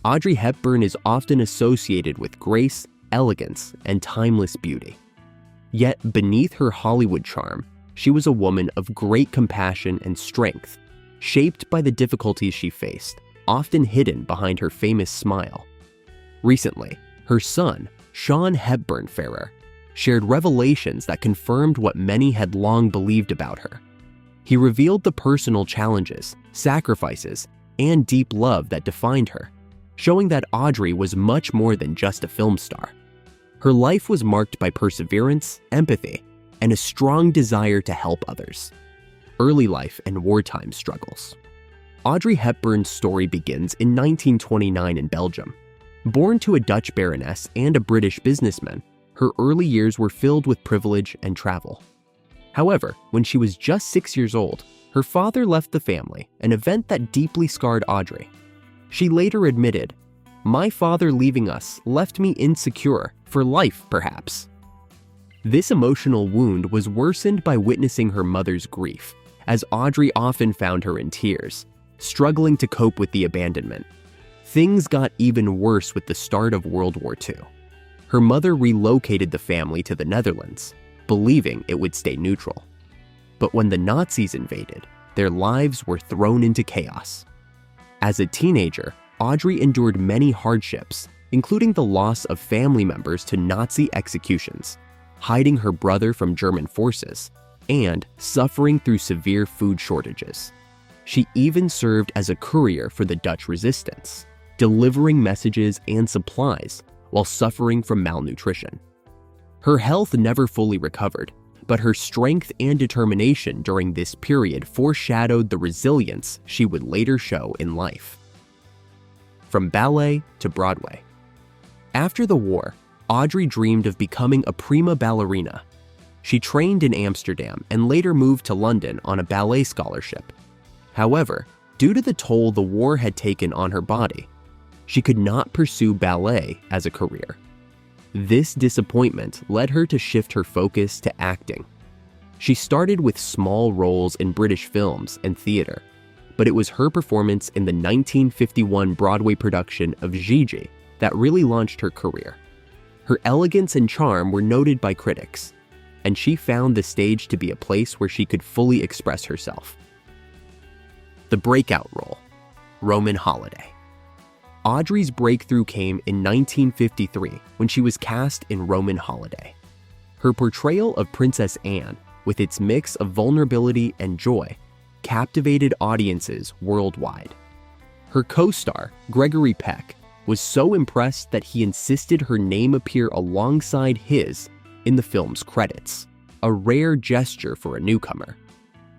Audrey Hepburn is often associated with grace, elegance, and timeless beauty. Yet beneath her Hollywood charm, she was a woman of great compassion and strength, shaped by the difficulties she faced, often hidden behind her famous smile. Recently, her son, Sean Hepburn Ferrer, shared revelations that confirmed what many had long believed about her. He revealed the personal challenges, sacrifices, and deep love that defined her, showing that Audrey was much more than just a film star. Her life was marked by perseverance, empathy, and a strong desire to help others. Early life and wartime struggles. Audrey Hepburn's story begins in 1929 in Belgium. Born to a Dutch baroness and a British businessman, her early years were filled with privilege and travel. However, when she was just 6 years old, her father left the family, an event that deeply scarred Audrey. She later admitted, "My father leaving us left me insecure, for life perhaps." This emotional wound was worsened by witnessing her mother's grief, as Audrey often found her in tears, struggling to cope with the abandonment. Things got even worse with the start of World War II. Her mother relocated the family to the Netherlands, believing it would stay neutral. But when the Nazis invaded, their lives were thrown into chaos. As a teenager, Audrey endured many hardships, including the loss of family members to Nazi executions, hiding her brother from German forces, and suffering through severe food shortages. She even served as a courier for the Dutch resistance, delivering messages and supplies while suffering from malnutrition. Her health never fully recovered, but her strength and determination during this period foreshadowed the resilience she would later show in life. From ballet to Broadway. After the war, Audrey dreamed of becoming a prima ballerina. She trained in Amsterdam and later moved to London on a ballet scholarship. However, due to the toll the war had taken on her body, she could not pursue ballet as a career. This disappointment led her to shift her focus to acting. She started with small roles in British films and theater, but it was her performance in the 1951 Broadway production of Gigi that really launched her career. Her elegance and charm were noted by critics, and she found the stage to be a place where she could fully express herself. The breakout role, Roman Holiday. Audrey's breakthrough came in 1953 when she was cast in Roman Holiday. Her portrayal of Princess Anne, with its mix of vulnerability and joy, captivated audiences worldwide. Her co-star, Gregory Peck, was so impressed that he insisted her name appear alongside his in the film's credits, a rare gesture for a newcomer.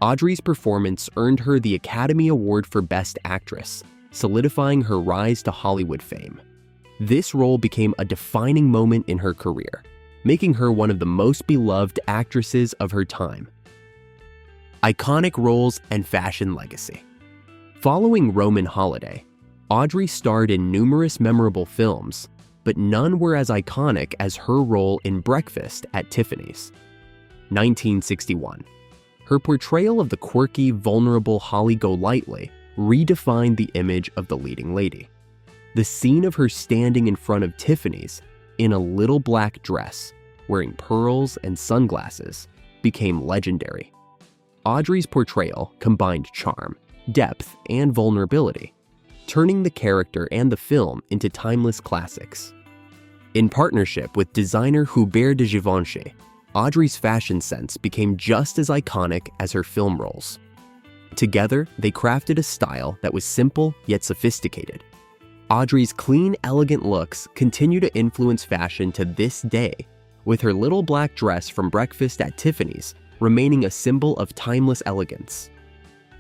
Audrey's performance earned her the Academy Award for Best Actress, solidifying her rise to Hollywood fame. This role became a defining moment in her career, making her one of the most beloved actresses of her time. Iconic roles and fashion legacy. Following Roman Holiday, Audrey starred in numerous memorable films, but none were as iconic as her role in Breakfast at Tiffany's. 1961. Her portrayal of the quirky, vulnerable Holly Golightly redefined the image of the leading lady. The scene of her standing in front of Tiffany's in a little black dress, wearing pearls and sunglasses, became legendary. Audrey's portrayal combined charm, depth, and vulnerability, turning the character and the film into timeless classics. In partnership with designer Hubert de Givenchy, Audrey's fashion sense became just as iconic as her film roles. Together, they crafted a style that was simple yet sophisticated. Audrey's clean, elegant looks continue to influence fashion to this day, with her little black dress from Breakfast at Tiffany's remaining a symbol of timeless elegance.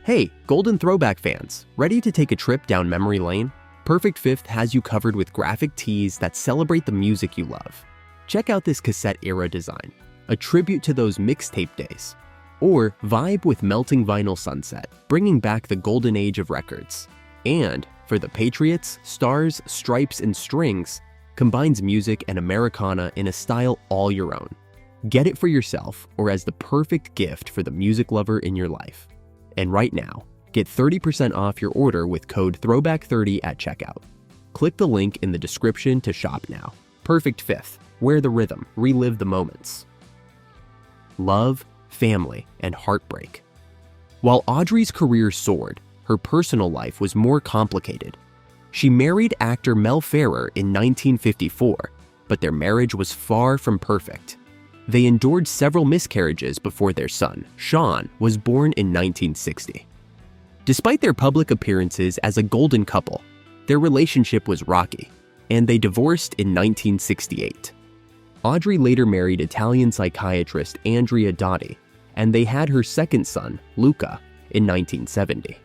Hey, Golden Throwback fans, ready to take a trip down memory lane? Perfect Fifth has you covered with graphic tees that celebrate the music you love. Check out this cassette-era design, a tribute to those mixtape days. Or vibe with melting vinyl sunset, bringing back the golden age of records. And for the Patriots, Stars, Stripes, and Strings combines music and Americana in a style all your own. Get it for yourself or as the perfect gift for the music lover in your life. And right now, get 30% off your order with code THROWBACK30 at checkout. Click the link in the description to shop now. Perfect fifth. Wear the rhythm. Relive the moments. Love, family, and heartbreak. While Audrey's career soared, her personal life was more complicated. She married actor Mel Ferrer in 1954, but their marriage was far from perfect. They endured several miscarriages before their son, Sean, was born in 1960. Despite their public appearances as a golden couple, their relationship was rocky, and they divorced in 1968. Audrey later married Italian psychiatrist Andrea Dotti, and they had her second son, Luca, in 1970.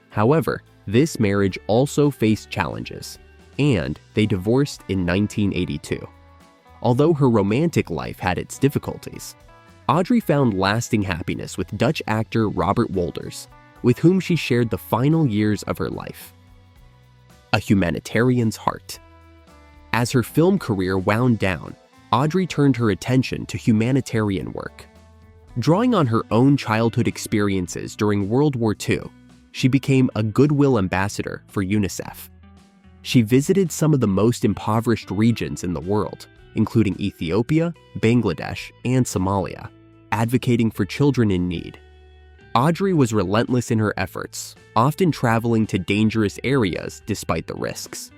However, this marriage also faced challenges, and they divorced in 1982. Although her romantic life had its difficulties, Audrey found lasting happiness with Dutch actor Robert Wolders, with whom she shared the final years of her life. A humanitarian's heart. As her film career wound down, Audrey turned her attention to humanitarian work. Drawing on her own childhood experiences during World War II, she became a goodwill ambassador for UNICEF. She visited some of the most impoverished regions in the world, including Ethiopia, Bangladesh, and Somalia, advocating for children in need. Audrey was relentless in her efforts, often traveling to dangerous areas despite the risks.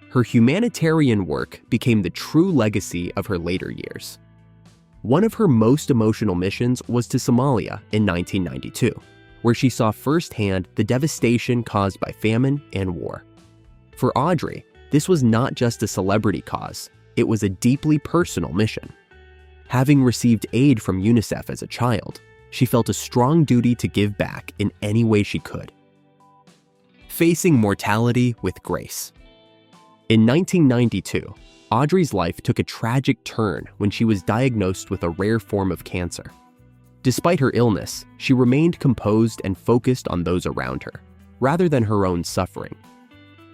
Her humanitarian work became the true legacy of her later years. One of her most emotional missions was to Somalia in 1992, where she saw firsthand the devastation caused by famine and war. For Audrey, this was not just a celebrity cause, it was a deeply personal mission. Having received aid from UNICEF as a child, she felt a strong duty to give back in any way she could. Facing mortality with grace. In 1992, Audrey's life took a tragic turn when she was diagnosed with a rare form of cancer. Despite her illness, she remained composed and focused on those around her, rather than her own suffering.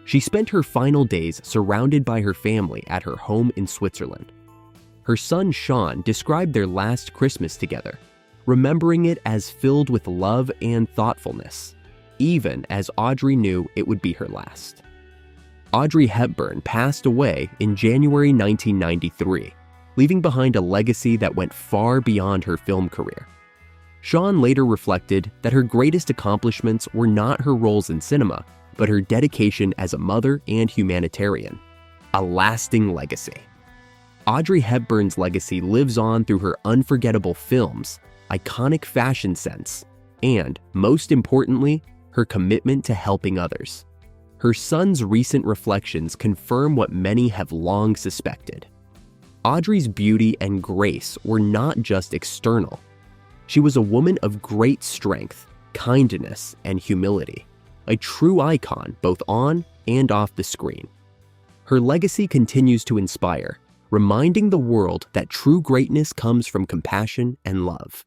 She spent her final days surrounded by her family at her home in Switzerland. Her son Sean described their last Christmas together, remembering it as filled with love and thoughtfulness, even as Audrey knew it would be her last. Audrey Hepburn passed away in January 1993, leaving behind a legacy that went far beyond her film career. Sean later reflected that her greatest accomplishments were not her roles in cinema, but her dedication as a mother and humanitarian. A lasting legacy. Audrey Hepburn's legacy lives on through her unforgettable films, iconic fashion sense, and, most importantly, her commitment to helping others. Her son's recent reflections confirm what many have long suspected. Audrey's beauty and grace were not just external. She was a woman of great strength, kindness, and humility, a true icon both on and off the screen. Her legacy continues to inspire, reminding the world that true greatness comes from compassion and love.